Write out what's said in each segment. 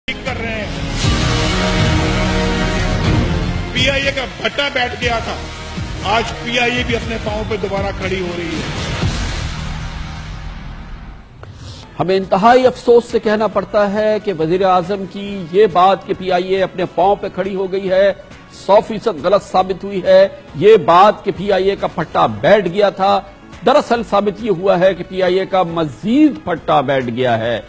कर रहे हैं। पीआईए का भट्टा बैठ गया था, आज पीआईए भी अपने पांव पर दोबारा खड़ी हो रही है। हमें इंतहाई अफसोस से कहना पड़ता है कि वजीर आजम की ये बात कि पीआईए अपने पांव पे खड़ी हो गई है 100% गलत साबित हुई है। ये बात कि पीआईए का पट्टा बैठ गया था, दरअसल साबित ये हुआ है कि पीआईए का मजीद पट्टा बैठ गया है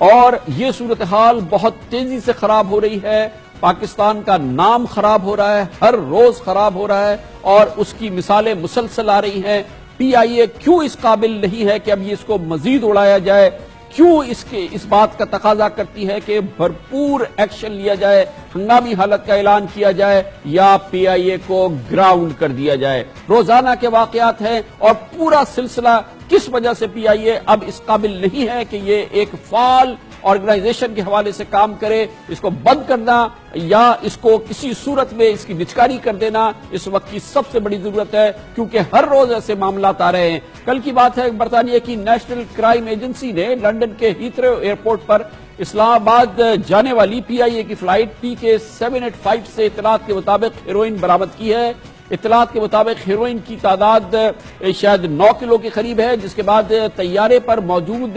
और ये सूरत हाल बहुत तेजी से खराब हो रही है। पाकिस्तान का नाम खराब हो रहा है, हर रोज खराब हो रहा है और उसकी मिसालें मुसलसल आ रही हैं। पीआईए क्यों इस काबिल नहीं है कि अब ये इसको मजीद उड़ाया जाए, क्यों इस बात का तकाजा करती है कि भरपूर एक्शन लिया जाए, हंगामी हालत का ऐलान किया जाए या पीआईए को ग्राउंड कर दिया जाए। रोजाना के वाकयात हैं और पूरा सिलसिला किस वजह से पीआईए अब इस काबिल नहीं है कि ये एक फाल ऑर्गेनाइजेशन के हवाले से काम करे। इसको बंद करना या इसको किसी सूरत में इसकी निचकारी कर देना इस वक्त की सबसे बड़ी जरूरत है, क्योंकि हर रोज ऐसे मामलात आ रहे हैं। कल की बात है, बरतानिया की नेशनल क्राइम एजेंसी ने लंदन के हीथ्रो एयरपोर्ट पर इस्लामाबाद जाने वाली पीआईए की फ्लाइट PK 785 से इत्तलात के मुताबिक हेरोइन बरामद की है। इत्तलात के मुताबिक हेरोइन की तादाद शायद 9 किलो के करीब है, जिसके बाद तैयारे पर मौजूद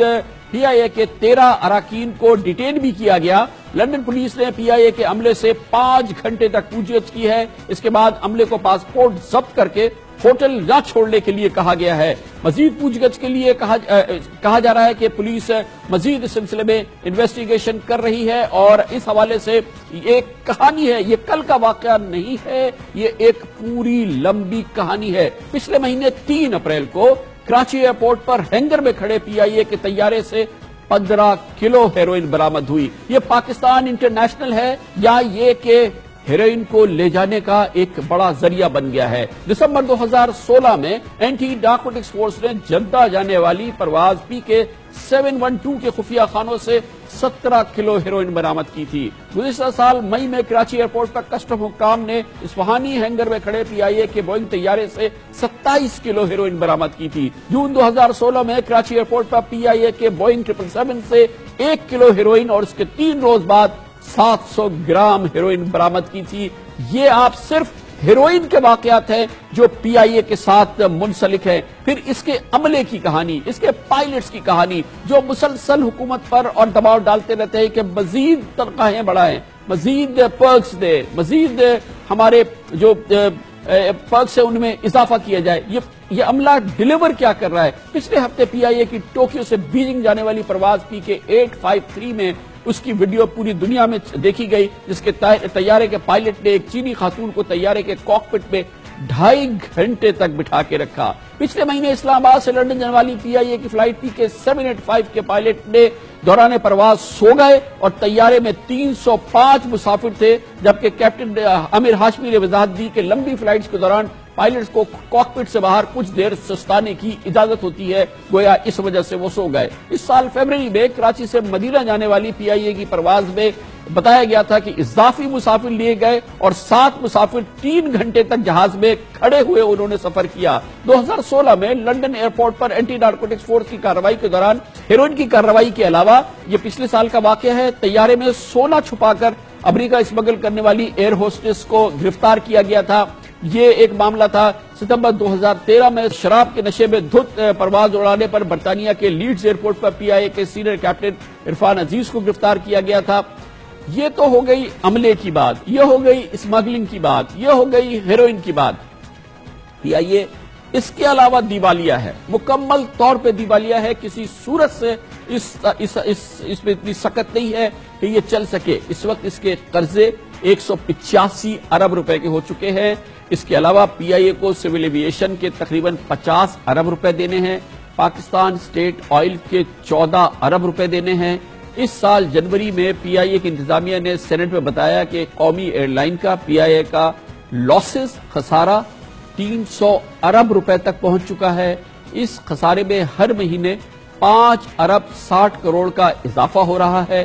पीआईए के 13 अराकीन को डिटेन भी किया गया। लंदन पुलिस ने पीआईए के अमले से 5 घंटे तक पूछताछ की है। इसके बाद अमले को पासपोर्ट जब्त करके होटल न छोड़ने के लिए कहा गया है। मजीद पूछताछ के लिए कहा जा रहा है कि पुलिस मजीद इस सिलसिले में इन्वेस्टिगेशन कर रही है और इस हवाले से एक कहानी है, ये कल का वाकया नहीं है, ये एक पूरी लंबी कहानी है। पिछले महीने 3 अप्रैल को कराची एयरपोर्ट पर हैंगर में खड़े पीआईए के तैयारे से 15 किलो हेरोइन बरामद हुई। ये पाकिस्तान इंटरनेशनल है या ये कि हेरोइन को ले जाने का एक बड़ा जरिया बन गया है। दिसंबर 2016 में एंटी नारकोटिक्स फोर्स ने जद्दा जाने वाली परवाज PK 712 के खुफिया खानों से 17 किलो हेरोइन बरामद की थी। गुज़िश्ता साल मई में कराची एयरपोर्ट पर कस्टम हुक्काम ने इस्फहानी हैंगर में खड़े पीआईए के बोइंग तैयारे से 27 किलो हेरोइन बरामद की थी। जून 2016 में कराची एयरपोर्ट पर पीआईए के बोइंग 777 से 1 किलो हेरोइन और उसके 3 रोज बाद 700 ग्राम हेरोइन बरामद की थी। ये आप सिर्फ हेरोइन के वाकयात हैं जो पीआईए के साथ मुंसलिक है। फिर इसके अमले की कहानी, इसके पायलट्स की कहानी जो मुसलसल हुकूमत पर और दबाव डालते रहते हैं कि मजीद तनख्वाहें बढ़ाएं, मजीद पर्क्स दे, मजीद हमारे जो पर्क्स है उनमें इजाफा किया जाए। ये अमला डिलीवर क्या कर रहा है? पिछले हफ्ते पीआईए की टोक्यो से बीजिंग जाने वाली परवाज PK 853 में उसकी वीडियो पूरी दुनिया में देखी गई, जिसके तैयारे के पायलट ने एक चीनी खातून को तैयारे के कॉकपिट में 2.5 घंटे तक बिठा के रखा। पिछले महीने इस्लामाबाद से लंदन जाने वाली पीआईए की फ्लाइट PK 785 के पायलट ने दौरान परवाज सो गए और तैयारे में 305 मुसाफिर थे, जबकि कैप्टन आमिर हाशमी ने वजाहत दी कि लंबी फ्लाइट्स के दौरान पायलट्स को कॉकपिट से बाहर कुछ देर सुस्ताने की इजाजत होती है, गोया इस वजह से वो सो गए। इस साल फरवरी में कराची से मदीना जाने वाली पीआईए की परवाज में बताया गया था कि इजाफी मुसाफिर लिए गए और 7 मुसाफिर 3 घंटे तक जहाज में खड़े हुए उन्होंने सफर किया। 2016 में लंदन एयरपोर्ट पर एंटी नारकोटिक्स फोर्स की कार्रवाई के दौरान हेरोइन की कार्रवाई के अलावा ये पिछले साल का वाकया है, तैयारे में सोना छुपाकर अमेरिका स्मगल करने वाली एयर होस्टेस को गिरफ्तार किया गया था। ये एक मामला था। सितंबर 2013 में शराब के नशे में धुत परवाज उड़ाने पर बरतानिया के लीड्स एयरपोर्ट पर पीआईए के सीनियर कैप्टन इरफान अजीज को गिरफ्तार किया गया था। ये तो हो गई अमले की बात, ये हो गई स्मगलिंग की बात, ये हो गई हेरोइन की बात। पीआईए इसके अलावा दिवालिया है, मुकम्मल तौर पे दिवालिया है। किसी सूरत से इसमें इतनी सकत नहीं है कि ये चल सके। इस वक्त इसके कर्जे 185 अरब रुपए के हो चुके हैं। इसके अलावा पीआईए को सिविल एविएशन के तकरीबन 50 अरब रुपए देने हैं, पाकिस्तान स्टेट ऑयल के 14 अरब रुपए देने हैं। इस साल जनवरी में पीआईए की इंतजामिया ने सेनेट में बताया कि कौमी एयरलाइन का पीआईए का लॉसेस खसारा 300 अरब रुपए तक पहुंच चुका है। इस खसारे में हर महीने 5 अरब 60 करोड़ का इजाफा हो रहा है।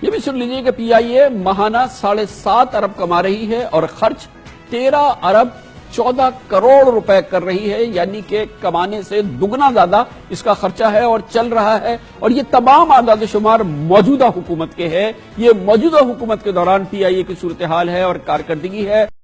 ये भी सुन लीजिए कि पीआईए माहाना 7.5 अरब कमा रही है और खर्च 13 अरब 14 करोड़ रुपए कर रही है, यानी कि कमाने से दुगना ज्यादा इसका खर्चा है और चल रहा है। और ये तमाम आदाद शुमार मौजूदा हुकूमत के हैं। ये मौजूदा हुकूमत के दौरान PIA की सूरत हाल है और कारकर्दगी है।